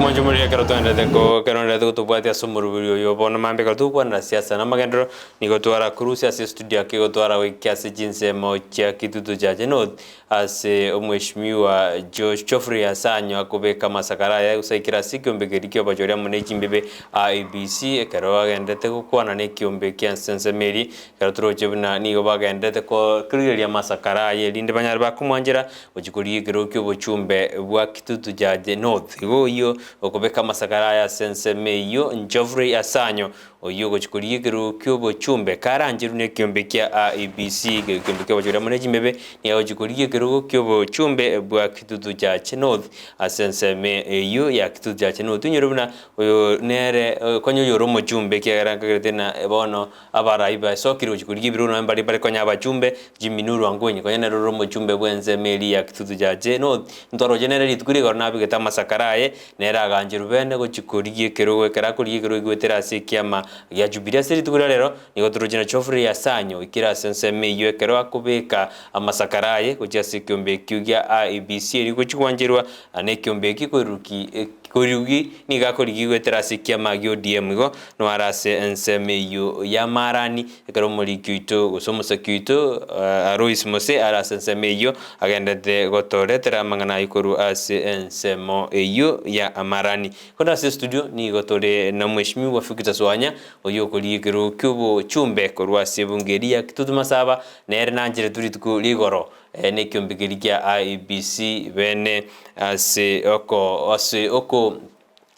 Monjumuri Karatanda Denko, Karonda to Batia Sumuru, you born a man because two one as Yasa Namagendro, Nigotuara Crucia studio, Kigotuara, Kasi Jinse, Mocha, Kitu to Judge Note, as Umweshmua, Geofrey, Asanyo, Kobe Kamasakaraya, Sakira Sikum, Begediki, Bajoria, Monachim Bebe, Iebc, Karoa, and the Tekukwana, Nekium, Bekian, Sense Mary, Karatro Jevna, Nigobaga, and the Clearly Masakaraya, Linda Banabakumanjera, which you could Yekiro Chumbe, work to Judge Note, yo okobeka masakaraya sense meyo Geofrey Asanyo oyo gochukuriye kyobo chumbe karanjiru ne kyombe kya Iebc kyombe kya bajura muneji mebe ne gochukuriye kyobo chumbe bwa kitutu cha North asense meyo ya kitutu cha North tunyorubuna oyo nere konyo yoromo chumbe kya ranka na bono abaraiba sokiro gochukuriye biru no mbali bali konya abachumbe jiminuru angonyi konya nero romo chumbe bwenze meli ya kitutu cha North ntoro generally tukuri gorna bigeta masakaraye nera ganjiru bene gochukuriye karakuriye gwetera sekiama ya Jubilee seri tukura rero nigo turujina Geofrey Asanyo ikira sense meyo kero akubeka amasakaraye kujya sekiombe kyugya Iebc riko chikwanjirwa ane kiombe kikorugi niga korigi gwetera sekiama gyo DM go no arase ense meyo ya Marani kero muri kyito gosomosa kyito Arois Mose arase ense meyo agenda de gotoretera mangana ikoru ase ense mo eyo ya Marani konda se studio ni gotore na mweshimi wafikita swanya oyo kuligero kyubo chumbe korwa sebungeria kitutu masaba nere nanjire turi tuku ligoro ne kyombigeria Iebc bene ase oko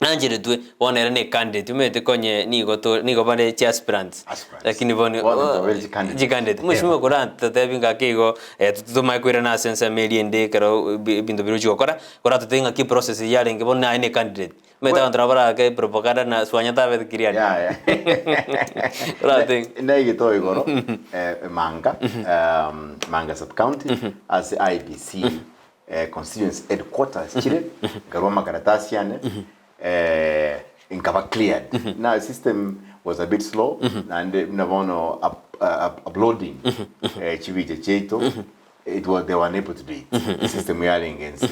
nanjire tue bonera ne candidate umete konye nigo bane chi aspirants lakini bone candidate mweshimi koranta tabinga kego tutuma kwira na sense meliende kero bindo biruji kora tutenga ki process yale ngebona ne candidate meta antrabara ke propaganda na swanya tabe kiriani ya right na igito igoro manga sub county as Iebc constituency headquarters chile garoma karatasi yane inkaba cleared now system was a bit slow and navono uploading chivije cheto they were unable to do it system yale against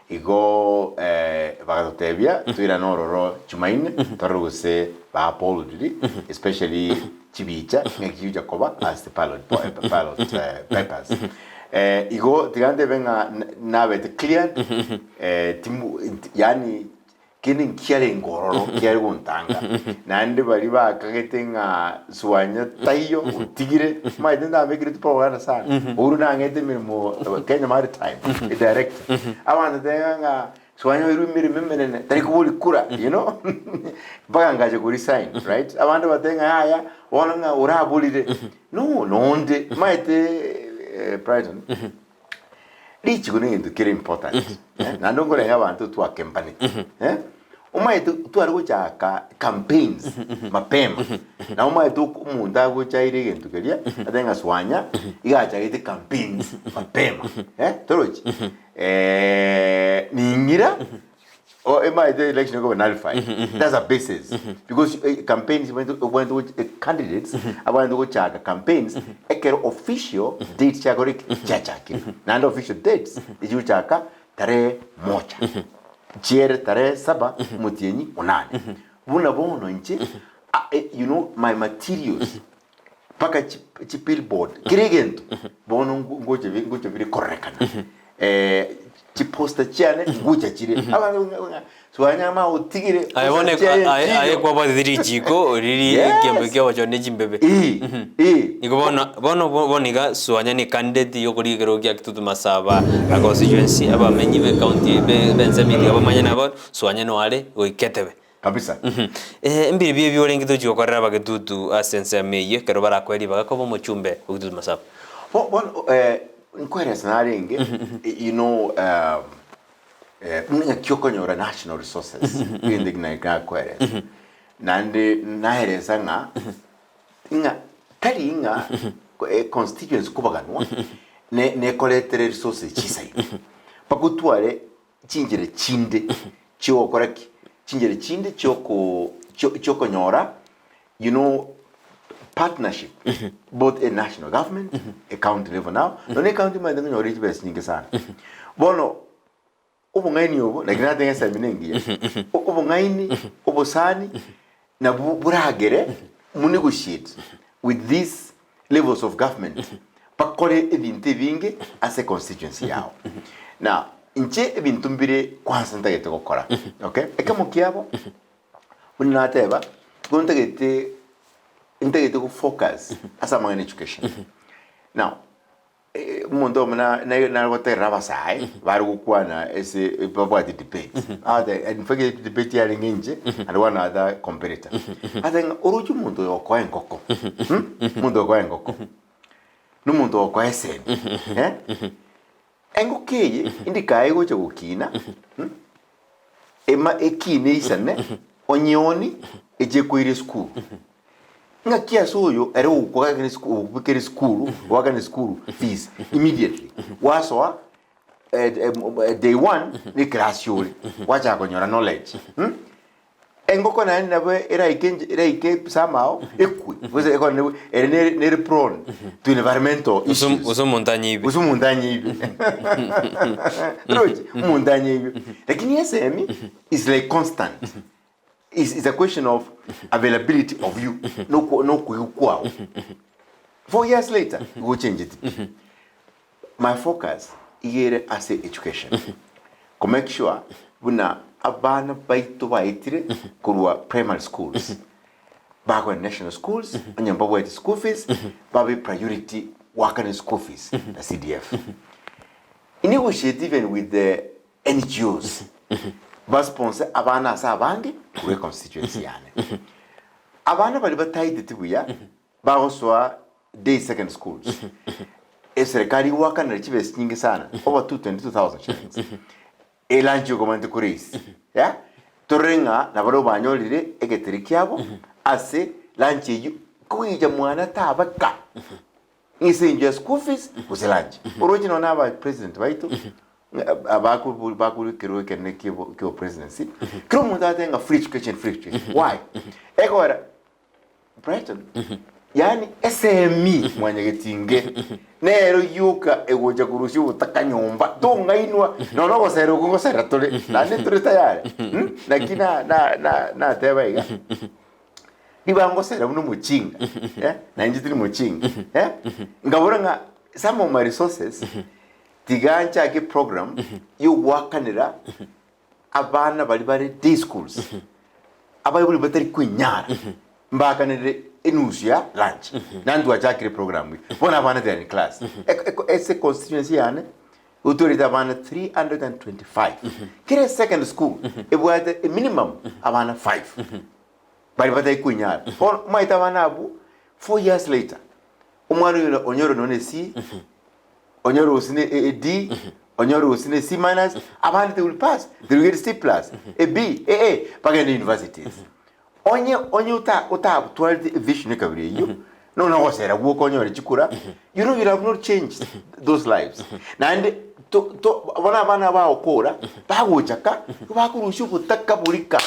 igo vagatotebia tuira nororo chumaine taruguse ba apology especially chibicha ngekiju jacoba as the pilot papers igo tigande venga nave te clear timu yani kini kiale ngororo kiale guntanga nande bari bakagetenga suanya tayo utigire maidenda vekire propaganda sana uru nangete mirimo Kenya Maritime direct abana denga suanya iru miremene tari kubuli kura you know bagangaje ku resign right abana batenga haya wonanga urabulire no nonde maite president lichi kunindu kire important nandongore abantu tu akempani umaye tu ari guchaka campaigns mapema na umaye tu umunda guchaire gentu keria atenga swanya igacha gite campaigns mapema torochi ningira or am the election go nullified that's a basis because campaigns when to candidates about to chaga campaigns ekero official date chagori chachaki nando official dates iju chaka tare mocha Jere tare saba mutieni onane buna bono nche you know my materials paka chi billboard kirigento bono ngoje vile correcana chi posta chane nguja chire swanya ma utigire aye kwa badiri jiko riri kembe kya wacho ne jimbebe niko boniga swanya ni candidate yokuri gero kya kitutu masaba a constituency aba menyibe county benzamili aba manyana aba swanya no ale goiketebe kabisa mbiri byo rengito jyokorera bagetutu asense meye kero barakweri bagakobo mu chumbe ukitutu masaba nkwere sanarenge you know ninga kyokonyora national resources in the gna kwere nande nahereza nga inga tari inga constituents kubaganwa ne collector resources chisai pakutware chingire chinde cyo koraki chingire chinde cyokonyora you know partnership both a national government a county level now no ne county man ngori best nyingi sana bono ubungaini obo na kina tenga seminengi ubungaini obosani na buragere mu negotiate with these levels of government pakore ebintu binge as a constituency yao. Now inche ebintu mbire kwanza ntagete gukora, okay, ekamukiabo unateba ntagete ku focus as among education. Now mundo na gotera basai bari gukwana ese baba debate in fact debate ya nginje and one other competitor athenga uruju mundo yoko enkoko mundo yoko enkoko n'umuntu yoko esen engokeye indikaye goche gukina ema ekine isane onyoni eje kwire school nga kiasi uyo ere ukwaga ni school fees immediately waswa day one ni class yuri wacha konyora knowledge engoko na nabe era ike somehow ekwi was ne prone to environmental issues uso montagne ibi roje montagne ibi lakini semi is like constant. Is a question of availability of you. No kwao. 4 years later, we will change it. My focus here as education. To make sure buna abana baito baitire kurwa primary schools. Bago national schools, anyamba wa school fees, babe priority working school fees, the CDF. Negotiate even with the NGOs. Sponsor abana sa abange kuri constituency yane abana bali batayide tibuya bagoswa day second schools serikali waka na chives nyingi sana over 22,000 shillings elanjo komante kuris ya torenga na baro banyolire egeteri kyabo ase lanche yu kuija mwana tabaka isinje school fees kuselanje original na ba president baito abaku kero kene kibo presidency kero munda tenga free education why ekora Brighton yani SME mwanya getinge nero yuka egoja kurushi utakanyomba tonga inwa no gosero kugosera tole na netore tayari lakina na tebaiga ibangosera uno muchinga na njitiri muchinga ngabura nga some of my resources tigancha ke program you wakanira abana bali day schools abaye buli batari kwinyara mbakanire enusia lunch nandu achakire program bona abana they in class ese constituency yane autority abana 325 kire second school ebwate a minimum abana 5 bali batari kwinyara for maita abana abu 4 years later umwana onyoro none si Onyoro usine a D, Onyoro usine C minus, abandi they will pass. They will get C plus, a B, A, back in the universities. Onye uta 12 vision kabiri you. No wasera walk on your chikura. You know you have not changed those lives. Nande to wana bana ba okora, bago chaka, bakurushu kutaka burika.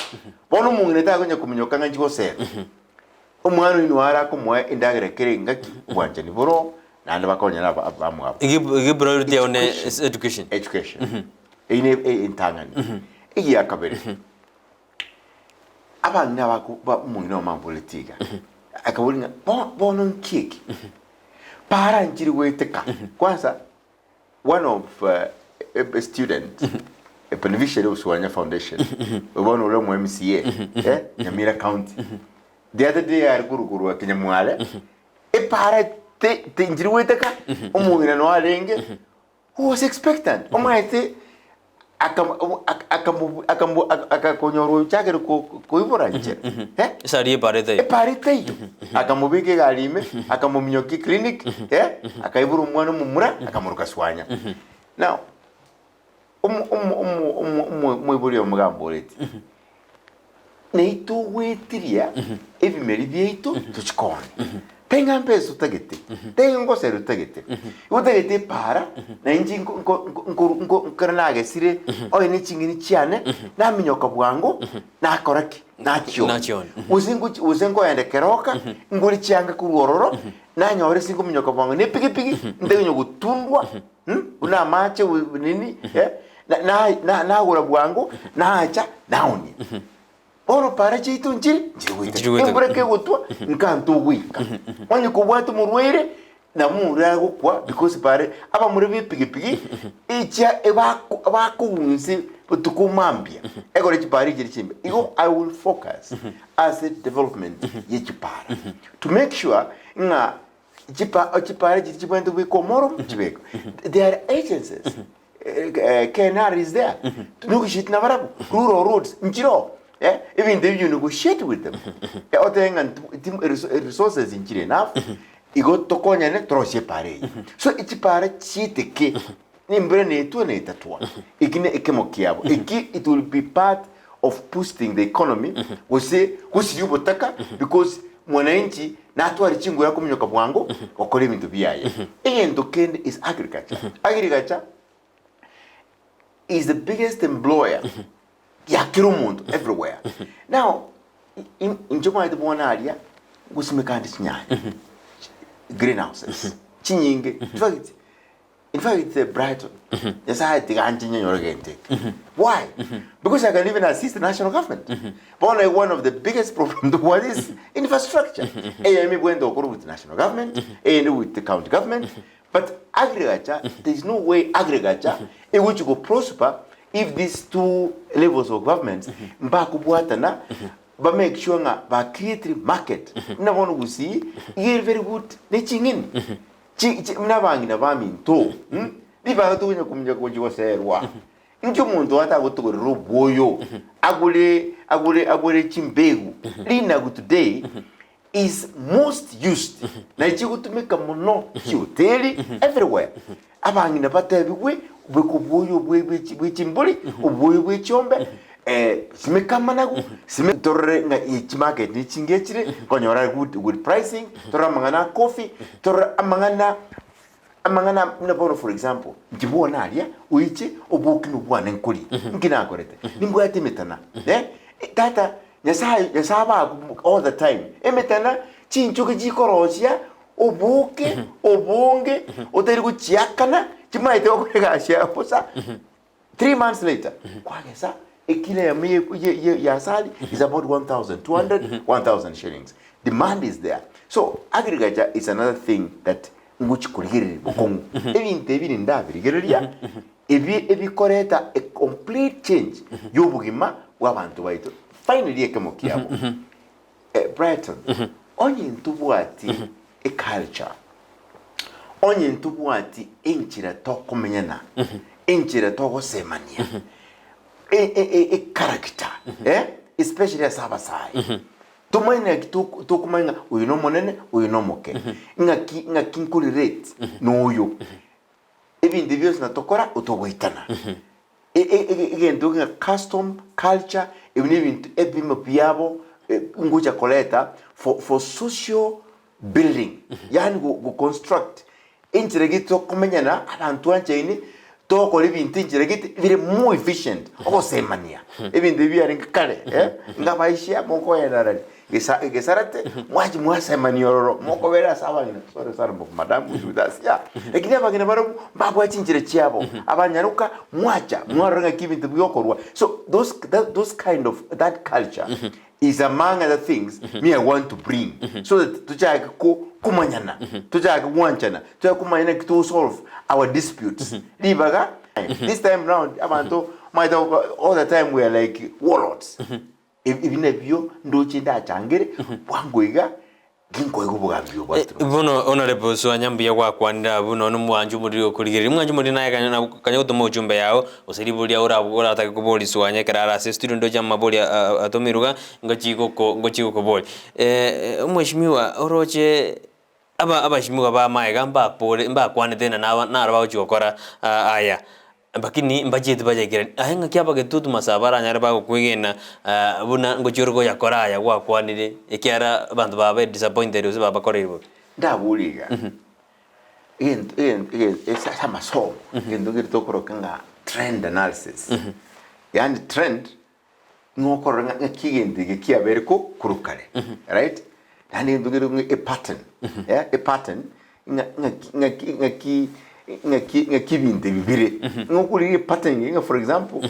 Bono mungineta kwenye kuminyoka njiko sera. Omwana inwara kumwe indagere kerengaki wanje ni boro. And bakonya na bamu hapo give priority on education in tangani iya kabere abana bako ba muino mampolitika akabulinga bono kiki para njiri weteka kwanza one of a student a beneficiary of Swanya Foundation one of them MCA Nyamira County the other day I guru Kinyamwale para te njiriweteka umugina no alenge who was expectant omaite akakonyoro chakere ko iboranje sari parete akamubike galime akamuminyoki clinic akaiburu umwana mumura akamuruka swanya now mwiburi omugambo leti neito wetiria ebimeri byeito tuchikone tenga mpeso tagete tenga ngosero tagete utagete para na inji nkarnage sire oye ni chingini chiane na minyoka bwango na koraki na chio uzengo yende keroka nguri chianga kuruororo na nyore singo minyoka bwango ne pigi ndenyo gutundwa una mache nini na gura bwangu na acha naoni oro para chitu njiri njiri imbreke gutwa nkantu wika onye kubwatu murwere na mura gukwa because pare aba muri bipigipigi icha abakunzi butukumambia egore chipari jiri chimbe igo I will focus as a development ye chipara to make sure nga chipari jiri chibando we komoro chibeko there are agencies KNR is there nukushit na barabu rural roads njiro even if you negotiate with them otenga resources njire enough igo tokonya ne troshe pare so ichipara chiteke nimbre ne tu ne tatwa ikine ikemokiabo it will be part of boosting the economy kusiyubotaka because mwananchi na atwari chingo yako mnyoka bwango okore ibintu biyaye endo kende is agriculture is the biggest employer ya kirumundu everywhere now in joma ite bona aria gusimekandi chinyanya greenhouses chinyinge in fact Brighton yes I think anjinya yorogente why because I can even assist the national government but one of the biggest problems the world is infrastructure me went to with the national government and with the county government but agriculture there is no way agriculture in which you go prosper if these two levels of government mbakubwatana ba make sure nga ba create market na want to see here very good ne chingin mna bangi na baminto bi ba to nya kumnya ko jiwa serwa njo muntu ata gutugura roboyo agule chimbegu lina go today is most used na chigutumika muno hoteli everywhere abangi na batabiwe bwekubuyo bwechimbuli ubuyo bwechombe simekamanagu simetorre nga ichimarket ni chingechire konyora good pricing torra mangana coffee torra amangana na for example njibona alia uiche obukinu bwana nkuri nkina akorete nimbwate metana tata nyasaba all the time emetana chinchuke jikorosia obuke obonge oteri kuchiakana chimaite okurega posa 3 months later kwagesa ekile ya asali is about 1,200 1,000 shillings demand is there so agriculture is another thing that nguchi kurigirira bukungu ebintu ndabirigereria ebikoreta a complete change yobugima w'abantu baitu finally ekemokiabo Brighton onye ntubwati a culture onye ntubwati enchira tokumenyana enchira togosemania a character especially as abasai tumaina tukumanya uyu no monene uyu no moke nga kinkulirate no uyu ibindi byose natokora utogwitana egento nga custom culture ibintu ebimo byabo nguja koleta for social building yani go construct inchiregito kumenyana abantu anchaini toko libintu inchiregito vire more efficient okosemania ibintu byari kale ngabaishia moko yarari gesarate mwaji mwasemania roro moko vera sabangina sorry madam ujudasia lakini abagina baro babwa chinchire chiabo abanyaruka mwacha mwaranga kibintu byokorwa so those kind of that culture is among other things me I want to bring so that tujaga kumanyana tujaga wanchana tujaga kumanyana to solve our disputes libaga this time round abantu might all the time we are like warlords even if you ndochinda changere bwangoiga ginkoye kubugambyo bwatru buno honorable so anyambia gwakwanira buno numwanju muri okurigirira mwanju muri naye kanya gutuma ujumbe yawo usiribulia urabura atake kuboli so anyekera ase studio ndo jamma boli atomiruga ngochiko kuboli mweshimiwa oroche abashimiwa ba maega mba kwane tena na araba uchokora aya bakini mbajete bajagira ahenga kyaba getutu masabara nyara ba kwigena buna ngochirgo yakora ya gwakwanire ekyara bantu babe disappointed uze baba korero ndabuliga esa maso ngendo ngirito korokanga trend analysis yani trend ngokoro ngakigende gekiabereko kurukare right yani ndugiro a pattern a pattern ngaki nga kibinte bibire ngokuri pattern nga for example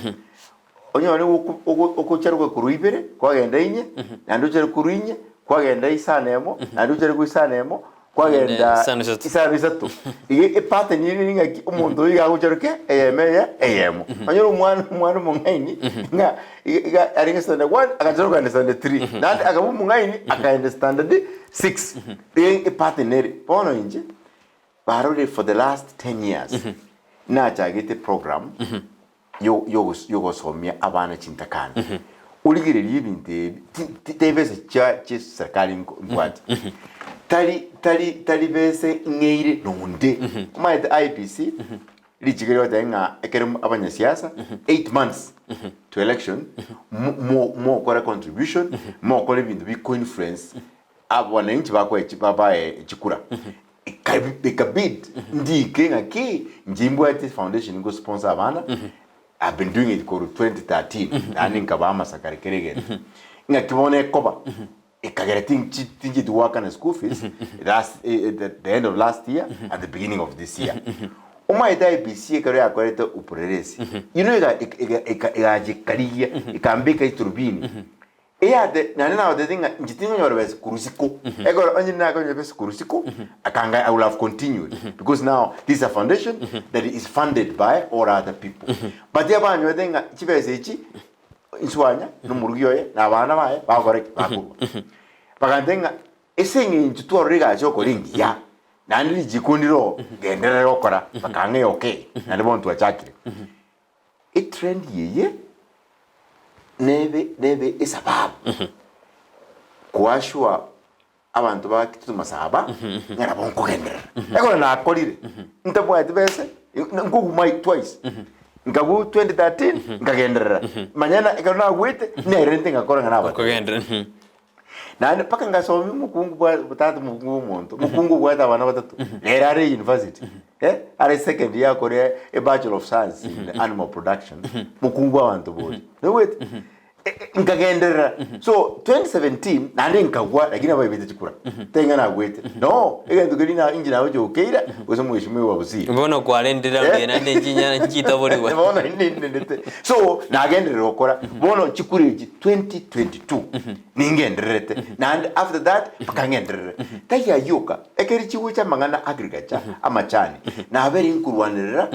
onyone okucharuka kuruibere kwagenda inye nanduchere kurinye kwagenda isanemo nanduchere kuisanemo kwagenda isano ige pattern yini nga umuntu yiga kucharuke eyemo onyoro umwana mungaini nga aringa standard 1 akacharuka standard 3 nandi akabu mungaini akaenda standard 6 ige pattern ere pono inje barore for the last 10 years na chagete program yo somia abana chintakana uligire libinte tevese cha serikali ngwati tali bese ngeire nonde kuma the Iebc lichigere watenga ekerem abanya siasa 8 months to election more kora contribution more kora bintu bi co-influence abana inchi bakwe chipapa chikura ikabid ndike ngaki njimbo at foundation ngo sponsor abana. I've been doing it for 2013 nani nkabama sakarikerege ngakibone koba ikagera tingi to work on school fees at the end of last year at the beginning of this year uma Iebc kare akoreta upreresi igajikariya ikambeka iturbini eyade nani na wadinga njitingo nyorwes kurusiko egora onye na ko nyorwes kurusiko akanga I will have continued because now this is a foundation that is funded by all other people but yabanyo wadinga chibese ichi inswanya numurugiyoye na abana baye bakore bakuru bakandenga esengi ntutwariga cyo koringi ya nani jikundiro gendera yokora bakange okay nani bontu achakire it trend yeye nebe isababu kuashwa abantu bakitu masaba ngara bonko gendera ekora na akolire ntabwa tibese ngugu mai twice ngabu 2013 ngagendera manyana ekona gwete nerente ngakora ngana kugendera nani paka ngasomi mukungu bwa butatu mukungu bwa abana batatu lerare university are second year kore a bachelor of science in animal production mukungu abantu bose no wait ngagendera so 2017 nani nkagwa lakini abayibete chikura tenga na gwete no egento gelina injina wajo ukeira uzo mwishimiwe wa Gusii mbona kwalendera ngena njinya nchitabori wa mbona ndete so nagendera okora bono chikuriji 2022 ningenderete and after that kangenderere taya yoka ekeri chiwo cha mangana agriculture amachani na aberi nkurwanirira